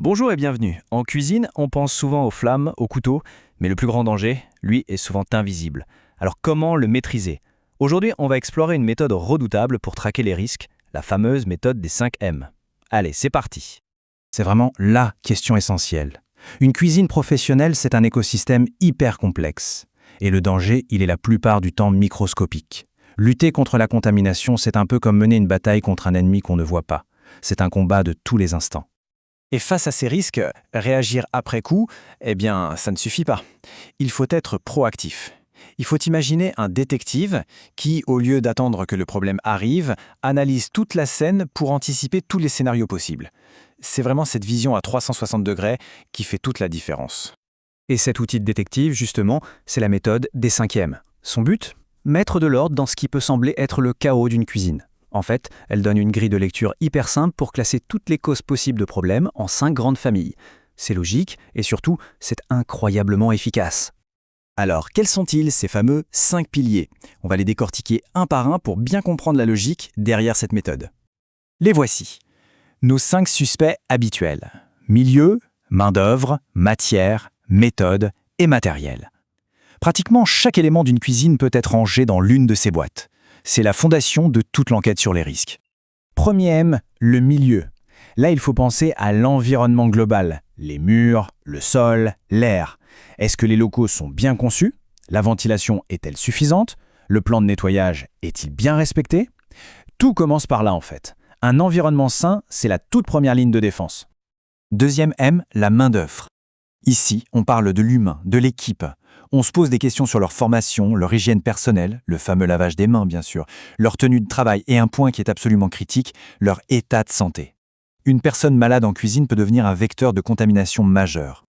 Bonjour et bienvenue. En cuisine, on pense souvent aux flammes, aux couteaux, mais le plus grand danger, lui, est souvent invisible. Alors comment le maîtriser? Aujourd'hui, on va explorer une méthode redoutable pour traquer les risques, la fameuse méthode des 5 M. Allez, c'est parti. C'est vraiment la question essentielle. Une cuisine professionnelle, c'est un écosystème hyper complexe. Et le danger, il est la plupart du temps microscopique. Lutter contre la contamination, c'est un peu comme mener une bataille contre un ennemi qu'on ne voit pas. C'est un combat de tous les instants. Et face à ces risques, réagir après coup, ça ne suffit pas. Il faut être proactif. Il faut imaginer un détective qui, au lieu d'attendre que le problème arrive, analyse toute la scène pour anticiper tous les scénarios possibles. C'est vraiment cette vision à 360 degrés qui fait toute la différence. Et cet outil de détective, justement, c'est la méthode des 5 M. Son but? Mettre de l'ordre dans ce qui peut sembler être le chaos d'une cuisine. En fait, elle donne une grille de lecture hyper simple pour classer toutes les causes possibles de problèmes en 5 grandes familles. C'est logique et surtout, c'est incroyablement efficace. Alors, quels sont-ils, ces fameux 5 piliers? On va les décortiquer un par un pour bien comprendre la logique derrière cette méthode. Les voici. Nos 5 suspects habituels. Milieu, main-d'œuvre, matière, méthode et matériel. Pratiquement chaque élément d'une cuisine peut être rangé dans l'une de ces boîtes. C'est la fondation de toute l'enquête sur les risques. Premier M, le milieu. Là, il faut penser à l'environnement global, les murs, le sol, l'air. Est-ce que les locaux sont bien conçus? La ventilation est-elle suffisante? Le plan de nettoyage est-il bien respecté? Tout commence par là en fait. Un environnement sain, c'est la toute première ligne de défense. Deuxième M, la main-d'œuvre. Ici, on parle de l'humain, de l'équipe. On se pose des questions sur leur formation, leur hygiène personnelle, le fameux lavage des mains bien sûr, leur tenue de travail et un point qui est absolument critique, leur état de santé. Une personne malade en cuisine peut devenir un vecteur de contamination majeure.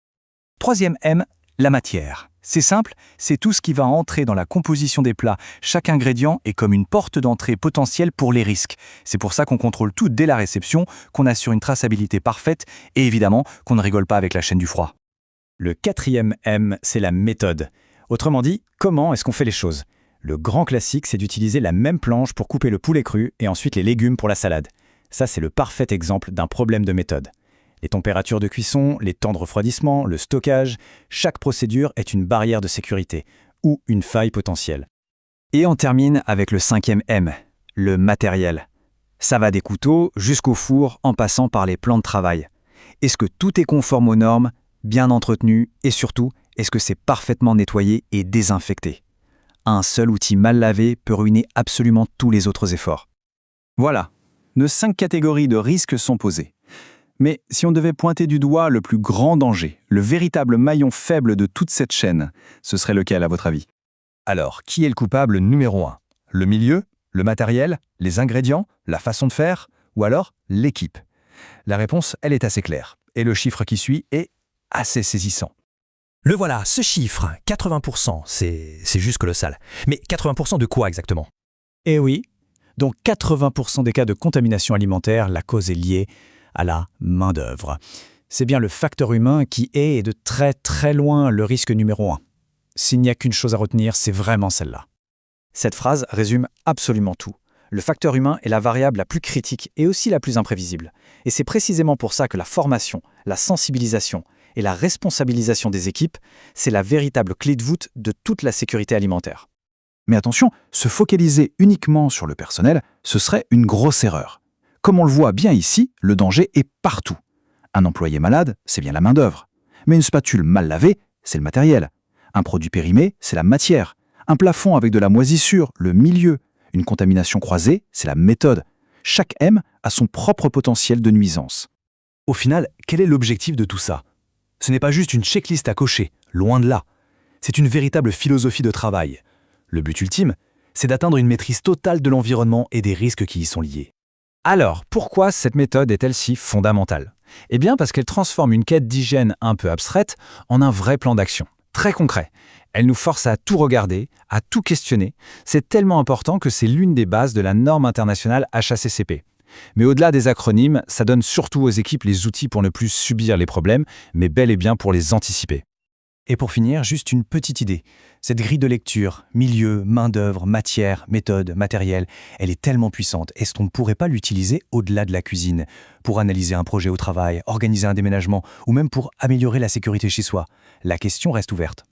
Troisième M, la matière. C'est simple, c'est tout ce qui va entrer dans la composition des plats. Chaque ingrédient est comme une porte d'entrée potentielle pour les risques. C'est pour ça qu'on contrôle tout dès la réception, qu'on assure une traçabilité parfaite et évidemment qu'on ne rigole pas avec la chaîne du froid. Le quatrième M, c'est la méthode. Autrement dit, comment est-ce qu'on fait les choses? Le grand classique, c'est d'utiliser la même planche pour couper le poulet cru et ensuite les légumes pour la salade. Ça, c'est le parfait exemple d'un problème de méthode. Les températures de cuisson, les temps de refroidissement, le stockage, chaque procédure est une barrière de sécurité ou une faille potentielle. Et on termine avec le cinquième M, le matériel. Ça va des couteaux jusqu'au four en passant par les plans de travail. Est-ce que tout est conforme aux normes, bien entretenu et surtout, est-ce que c'est parfaitement nettoyé et désinfecté? Un seul outil mal lavé peut ruiner absolument tous les autres efforts. Voilà, nos 5 catégories de risques sont posées. Mais si on devait pointer du doigt le plus grand danger, le véritable maillon faible de toute cette chaîne, ce serait lequel à votre avis? Alors, qui est le coupable numéro 1? Le milieu? Le matériel? Les ingrédients? La façon de faire? Ou alors l'équipe? La réponse, elle est assez claire. Et le chiffre qui suit est assez saisissant. Le voilà, ce chiffre, 80%, c'est juste colossal. Mais 80% de quoi exactement? Eh oui, dans 80% des cas de contamination alimentaire, la cause est liée à la main-d'œuvre. C'est bien le facteur humain qui est de très très loin le risque numéro 1. S'il n'y a qu'une chose à retenir, c'est vraiment celle-là. Cette phrase résume absolument tout. Le facteur humain est la variable la plus critique et aussi la plus imprévisible. Et c'est précisément pour ça que la formation, la sensibilisation et la responsabilisation des équipes, c'est la véritable clé de voûte de toute la sécurité alimentaire. Mais attention, se focaliser uniquement sur le personnel, ce serait une grosse erreur. Comme on le voit bien ici, le danger est partout. Un employé malade, c'est bien la main-d'œuvre. Mais une spatule mal lavée, c'est le matériel. Un produit périmé, c'est la matière. Un plafond avec de la moisissure, le milieu. Une contamination croisée, c'est la méthode. Chaque M a son propre potentiel de nuisance. Au final, quel est l'objectif de tout ça? Ce n'est pas juste une checklist à cocher, loin de là. C'est une véritable philosophie de travail. Le but ultime, c'est d'atteindre une maîtrise totale de l'environnement et des risques qui y sont liés. Alors, pourquoi cette méthode est-elle si fondamentale? Eh bien, parce qu'elle transforme une quête d'hygiène un peu abstraite en un vrai plan d'action, très concret. Elle nous force à tout regarder, à tout questionner. C'est tellement important que c'est l'une des bases de la norme internationale HACCP. Mais au-delà des acronymes, ça donne surtout aux équipes les outils pour ne plus subir les problèmes, mais bel et bien pour les anticiper. Et pour finir, juste une petite idée. Cette grille de lecture, milieu, main-d'œuvre, matière, méthode, matériel, elle est tellement puissante. Est-ce qu'on ne pourrait pas l'utiliser au-delà de la cuisine, pour analyser un projet au travail, organiser un déménagement ou même pour améliorer la sécurité chez soi? La question reste ouverte.